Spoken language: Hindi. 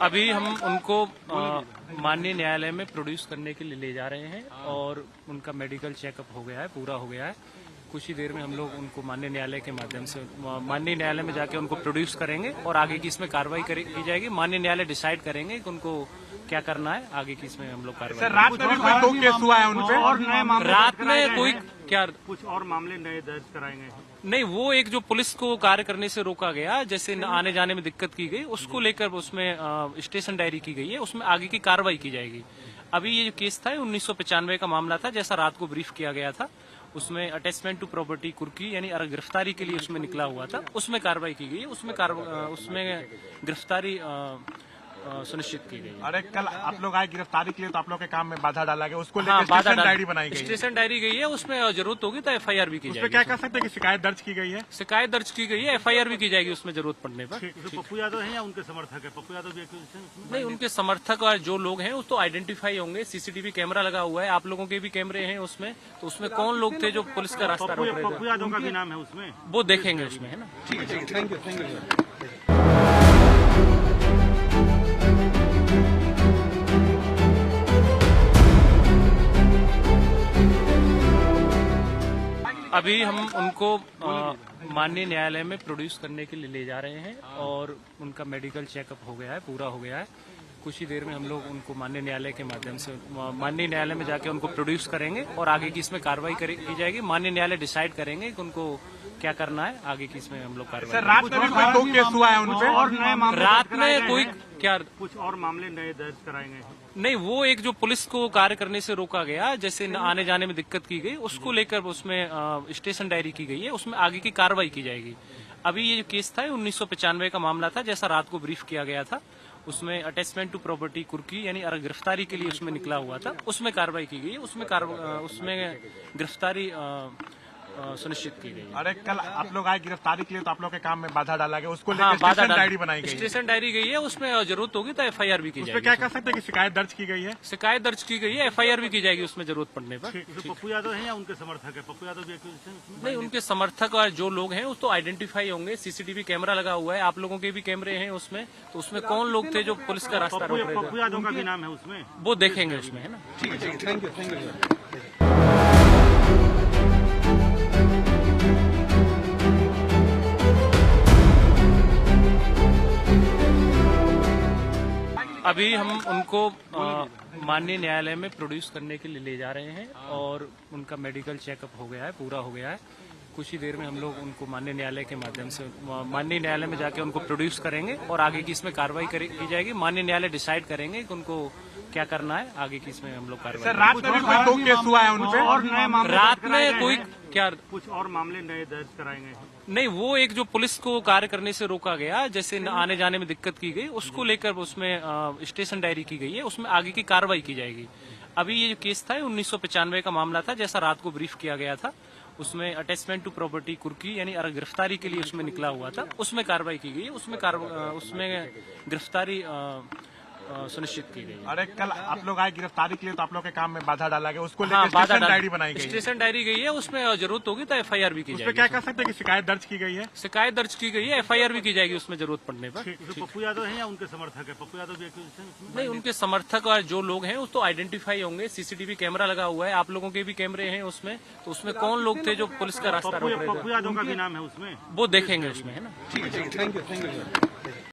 अभी हम उनको माननीय न्यायालय में प्रोड्यूस करने के लिए ले जा रहे हैं और उनका मेडिकल चेकअप हो गया है, पूरा हो गया है। कुछ ही देर में हम लोग उनको माननीय न्यायालय के माध्यम से माननीय न्यायालय में जाके उनको प्रोड्यूस करेंगे और आगे की इसमें कार्रवाई की जाएगी। माननीय न्यायालय डिसाइड करेंगे कि उनको क्या करना है, आगे की इसमें हम लोग कार्रवाई। रात में भी कोई 2 केस हुआ है उनपे और नए मामले रात में कोई क्या कुछ और मामले नए दर्ज कराएंगे? नहीं, वो एक जो पुलिस को कार्य करने से रोका गया, जैसे आने जाने में दिक्कत की गई, उसको लेकर उसमें स्टेशन डायरी की गई है, उसमें आगे की कार्रवाई की जाएगी। अभी ये जो केस था 1995 का मामला था, जैसा रात को ब्रीफ किया गया था। उसमें अटैचमेंट टू प्रॉपर्टी कुर्की यानी गिरफ्तारी के लिए उसमें निकला हुआ था, उसमें कार्रवाई की गई, उसमें गिरफ्तारी सुनिश्चित की गई। अरे कल आप लोग आए गिरफ्तारी के लिए तो आप लोग के काम में बाधा डाला गया, उसको हाँ, लेकर स्टेशन डायरी बनाई गई। स्टेशन डायरी गई है, उसमें जरूरत होगी तो एफआईआर भी की जाएगी। क्या कह सकते हैं कि शिकायत दर्ज की गई है? शिकायत दर्ज की गई है, एफआईआर भी की जाएगी उसमें जरूरत पड़ने पर। पप्पू यादव है या उनके समर्थक है? पप्पू यादव भी नहीं, उनके समर्थक और जो लोग हैं वो तो आइडेंटिफाई होंगे। सीसीटीवी कैमरा लगा हुआ है, आप लोगों के भी कैमरे हैं उसमें, तो उसमें कौन लोग थे जो पुलिस का रास्ता रोक रहे थे? पप्पू यादव का भी नाम है उसमें, वो देखेंगे उसमें, है ना। ठीक है, थैंक यू। अभी हम उनको माननीय न्यायालय में प्रोड्यूस करने के लिए ले जा रहे हैं और उनका मेडिकल चेकअप हो गया है, पूरा हो गया है। कुछ ही देर में हम लोग उनको माननीय न्यायालय के माध्यम से माननीय न्यायालय में जाके उनको प्रोड्यूस करेंगे और आगे की इसमें कार्रवाई की जाएगी। माननीय न्यायालय डिसाइड करेंगे कि उनको क्या करना है, आगे की इसमें हम लोग कार्रवाई। रात में भी कोई 2 केस हुआ है उनपे और नए मामले रात में कोई क्या कुछ और मामले नए दर्ज कराएंगे? नहीं, वो एक जो पुलिस को कार्य करने से रोका गया, जैसे आने जाने में दिक्कत की गई, उसको लेकर उसमें स्टेशन डायरी की गई है, उसमें आगे की कार्रवाई की जाएगी। अभी ये जो केस था 1995 का मामला था, जैसा रात को ब्रीफ किया गया था। उसमें अटैचमेंट टू प्रॉपर्टी कुर्की यानी गिरफ्तारी के लिए उसमें निकला हुआ था, उसमें कार्रवाई की गई, उसमें गिरफ्तारी सुनिश्चित की गई। अरे कल आप लोग आए गिरफ्तारी के लिए तो आप लोग के काम में बाधा डाला गया, उसको हाँ, लेकर स्टेशन डायरी बनाई गई। स्टेशन डायरी गई है, उसमें जरूरत होगी तो एफआईआर भी की जाएगी। क्या कह सकते हैं कि शिकायत दर्ज की गई है? शिकायत दर्ज की गई है, एफआईआर भी की जाएगी उसमें जरूरत पड़ने पर। पप्पू यादव है या उनके समर्थक है? पप्पू यादव भी नहीं, उनके समर्थक और जो लोग हैं वो तो आइडेंटिफाई होंगे। सीसीटीवी कैमरा लगा हुआ है, आप लोगों के भी कैमरे हैं उसमें, तो उसमें कौन लोग थे जो पुलिस का रास्ता रोक रहे थे? पप्पू यादव का भी नाम है उसमें, वो देखेंगे उसमें, है ना। ठीक है, थैंक यू। अभी हम उनको माननीय न्यायालय में प्रोड्यूस करने के लिए ले जा रहे हैं और उनका मेडिकल चेकअप हो गया है, पूरा हो गया है। कुछ ही देर में हम लोग उनको माननीय न्यायालय के माध्यम से माननीय न्यायालय में जाके उनको प्रोड्यूस करेंगे और आगे की इसमें कार्रवाई की जाएगी। माननीय न्यायालय डिसाइड करेंगे कि उनको क्या करना है, आगे की इसमें हम लोग कार्रवाई। रात में भी कोई 2 केस हुआ है उनपे और नए मामले रात में कोई क्या कुछ और मामले नए दर्ज कराएंगे? नहीं, वो एक जो पुलिस को कार्य करने से रोका गया, जैसे आने जाने में दिक्कत की गई, उसको लेकर उसमें स्टेशन डायरी की गई है, उसमें आगे की कार्रवाई की जाएगी। अभी ये जो केस था 1995 का मामला था, जैसा रात को ब्रीफ किया गया था। उसमें अटैचमेंट टू प्रॉपर्टी कुर्की यानी गिरफ्तारी के लिए उसमें निकला हुआ था, उसमें कार्रवाई की गई, उसमें गिरफ्तारी सुनिश्चित की गई। अरे कल आप लोग आए गिरफ्तारी के लिए तो आप लोग के काम में बाधा डाला गया, उसको लेकर स्टेशन डायरी बनाई गई। स्टेशन डायरी गई है, उसमें जरूरत होगी तो एफआईआर भी की जाएगी। क्या कह सकते हैं कि शिकायत दर्ज की गई है? शिकायत दर्ज की गई है, एफआईआर भी की जाएगी उसमें जरूरत पड़ने पर। पप्पू यादव है या उनके समर्थक है? पप्पू यादव भी नहीं, उनके समर्थक और जो लोग हैं वो तो आइडेंटिफाई होंगे। सीसीटीवी कैमरा लगा हुआ है, आप लोगों के भी कैमरे हैं उसमें, तो उसमें कौन लोग थे जो पुलिस का रास्ता रोक रहे थे? पप्पू यादव का भी नाम है उसमें, वो देखेंगे उसमें, है ना। ठीक है, थैंक यू।